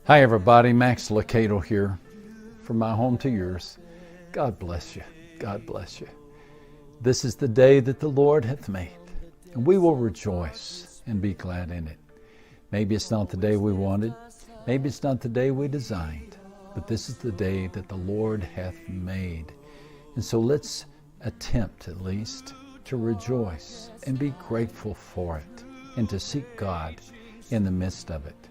Hi everybody, Max Lucado here, from my home to yours. God bless you. God bless you. This is the day that the Lord hath made, and we will rejoice and be glad in it. Maybe it's not the day we wanted, maybe it's not the day we designed, but this is the day that the Lord hath made. And so let's attempt at least to rejoice and be grateful for it and to seek God in the midst of it.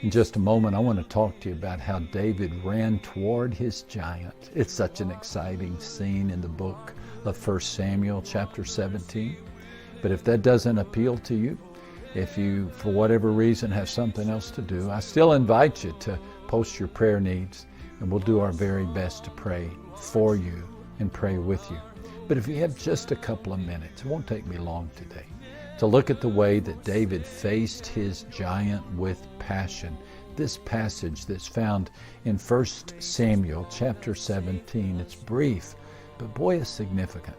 In just a moment, I want to talk to you about how David ran toward his giant. It's such an exciting scene in the book of 1 Samuel chapter 17. But if that doesn't appeal to you, if you, for whatever reason, have something else to do, I still invite you to post your prayer needs, and we'll do our very best to pray for you and pray with you. But if you have just a couple of minutes, it won't take me long today, to look at the way that David faced his giant with passion. This passage that's found in 1 Samuel chapter 17, it's brief, but boy, it's significant.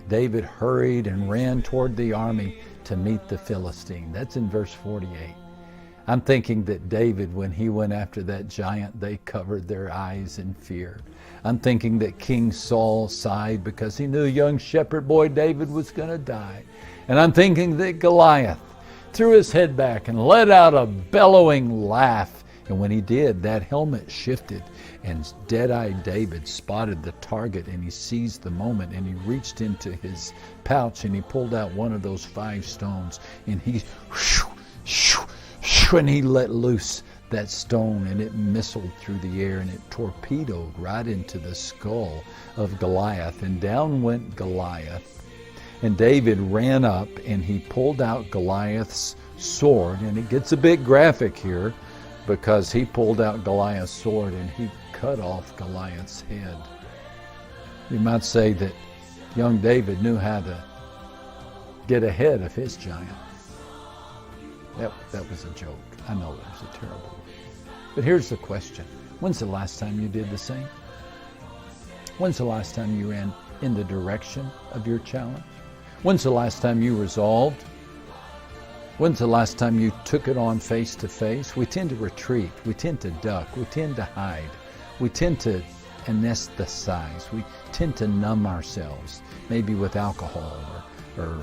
David hurried and ran toward the army to meet the Philistine. That's in verse 48. I'm thinking that David, when he went after that giant, they covered their eyes in fear. I'm thinking that King Saul sighed because he knew young shepherd boy David was going to die. And I'm thinking that Goliath threw his head back and let out a bellowing laugh. And when he did, that helmet shifted, and dead-eyed David spotted the target, and he seized the moment, and he reached into his pouch, and he pulled out one of those 5 stones, and he let loose that stone, and it missiled through the air, and it torpedoed right into the skull of Goliath, and down went Goliath. And David ran up, and he pulled out Goliath's sword, and it gets a bit graphic here, because he pulled out Goliath's sword and he cut off Goliath's head. You might say that young David knew how to get ahead of his giant. That was a joke. I know it was a terrible one. But here's the question. When's the last time you did the same? When's the last time you ran in the direction of your challenge? When's the last time you resolved? When's the last time you took it on face to face? We tend to retreat. We tend to duck. We tend to hide. We tend to anesthetize. We tend to numb ourselves, maybe with alcohol or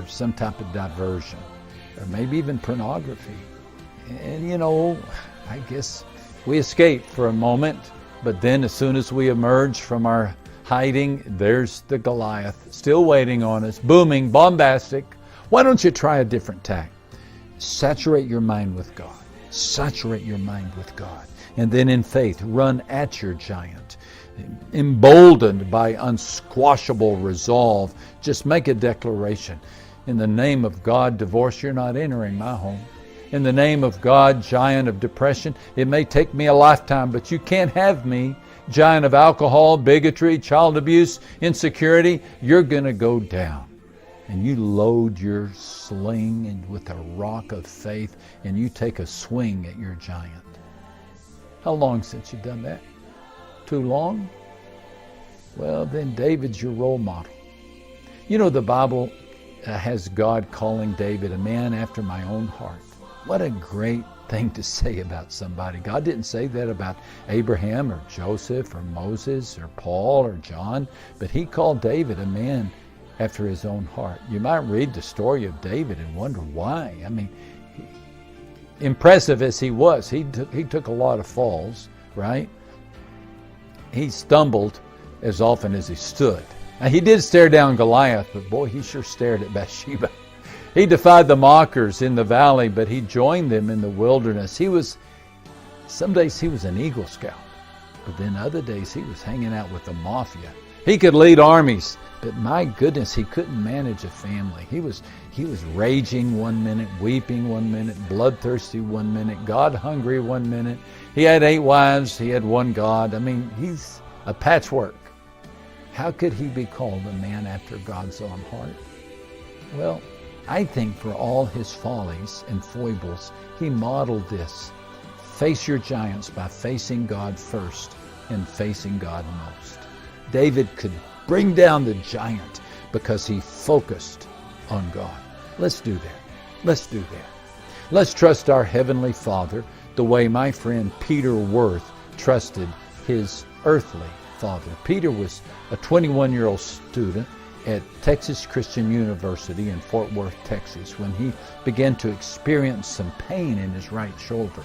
some type of diversion, or maybe even pornography. And you know, I guess we escape for a moment, but then as soon as we emerge from our hiding, there's the Goliath still waiting on us, booming, bombastic. Why don't you try a different tack? Saturate your mind with God. Saturate your mind with God. And then in faith, run at your giant. Emboldened by unsquashable resolve, just make a declaration. In the name of God, divorce, you're not entering my home. In the name of God, giant of depression, it may take me a lifetime, but you can't have me. Giant of alcohol, bigotry, child abuse, insecurity, you're going to go down. And you load your sling and with a rock of faith, and you take a swing at your giant. How long since you've done that? Too long? Well, then David's your role model. You know, the Bible has God calling David a man after my own heart. What a great thing to say about somebody. God didn't say that about Abraham or Joseph or Moses or Paul or John, but he called David a man after his own heart. You might read the story of David and wonder why. I mean, impressive as he was, he took a lot of falls, right? He stumbled as often as he stood. Now, he did stare down Goliath, but boy, he sure stared at Bathsheba. He defied the mockers in the valley, but he joined them in the wilderness. Some days he was an Eagle Scout, but then other days he was hanging out with the mafia. He could lead armies, but my goodness, he couldn't manage a family. He was raging one minute, weeping one minute, bloodthirsty one minute, God-hungry one minute. He had 8 wives. He had one God. I mean, he's a patchwork. How could he be called a man after God's own heart? Well, I think for all his follies and foibles, he modeled this. Face your giants by facing God first and facing God most. David could bring down the giant because he focused on God. Let's do that. Let's do that. Let's trust our Heavenly Father the way my friend Peter Worth trusted his earthly father. Peter was a 21-year-old student at Texas Christian University in Fort Worth, Texas, when he began to experience some pain in his right shoulder.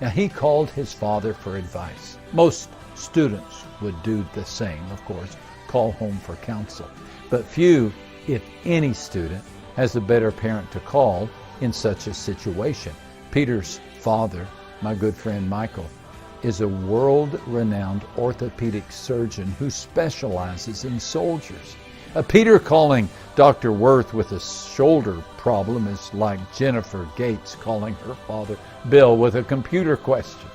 Now, he called his father for advice. Most students would do the same, of course, call home for counsel. But few, if any student, has a better parent to call in such a situation. Peter's father, my good friend Michael, is a world-renowned orthopedic surgeon who specializes in soldiers. Peter calling Dr. Worth with a shoulder problem is like Jennifer Gates calling her father Bill with a computer question.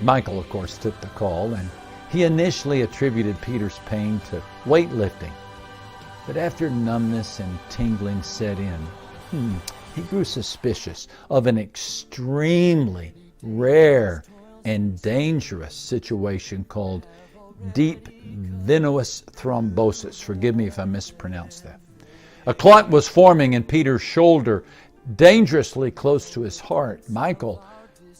Michael, of course, took the call, and he initially attributed Peter's pain to weightlifting. But after numbness and tingling set in, he grew suspicious of an extremely rare and dangerous situation called deep venous thrombosis. Forgive me if I mispronounced that. A clot was forming in Peter's shoulder, dangerously close to his heart. Michael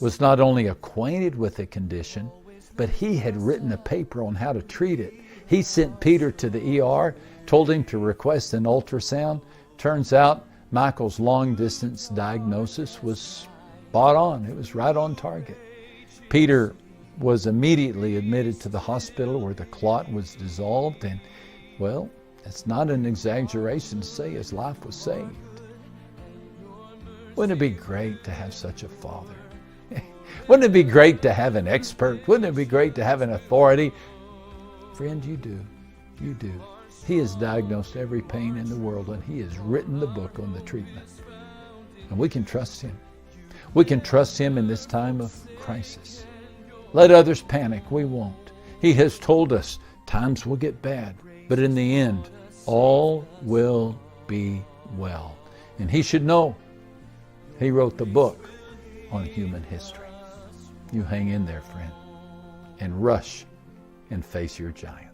was not only acquainted with the condition, but he had written a paper on how to treat it. He sent Peter to the ER, told him to request an ultrasound. Turns out Michael's long-distance diagnosis was spot on. It was right on target. Peter was immediately admitted to the hospital where the clot was dissolved, and, well, it's not an exaggeration to say his life was saved. Wouldn't it be great to have such a father? Wouldn't it be great to have an expert? Wouldn't it be great to have an authority? Friend, you do. You do. He has diagnosed every pain in the world, and he has written the book on the treatment. And we can trust him. We can trust him in this time of crisis. Let others panic. We won't. He has told us times will get bad, but in the end, all will be well. And he should know. He wrote the book on human history. You hang in there, friend, and rush and face your giant.